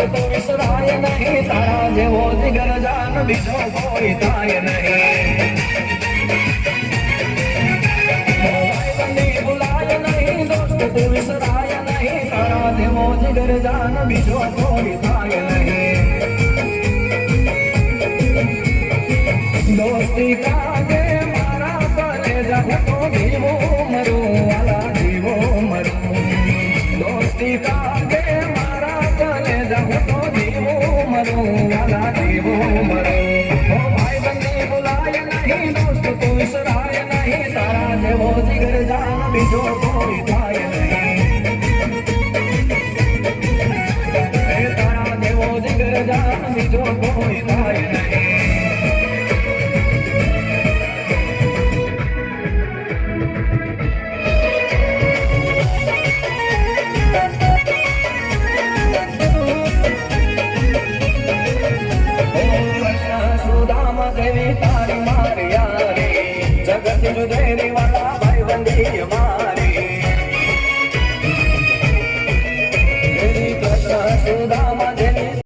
તો વિસરાય નહીં તારા જેવો જીગર જાન બીજો કોઈ થાય નહીં ભાઈબંધી ભૂલાય નહીં દોસ્ત તો વિસરાય નહીં તારા જેવો જીગર જાન બીજો કોઈ થાય નહીં દોસ્તી કાગે મારા કલેજા હું તો જીવો મરું વાલા જીવો મરું દોસ્તી કાગે મારા કલેજા હું તો જીવો મરું વાલા જીવો મરું ઓ ભાઈબંધી ભૂલાય નહીં દોસ્ત તો વિસરાય નહીં તારા જેવો જીગર જાન બીજો કોઈ થાય નહીં તારા જેવો જીગર જાન બીજો કોઈ થાય નહીં સુદામા દેવી તારી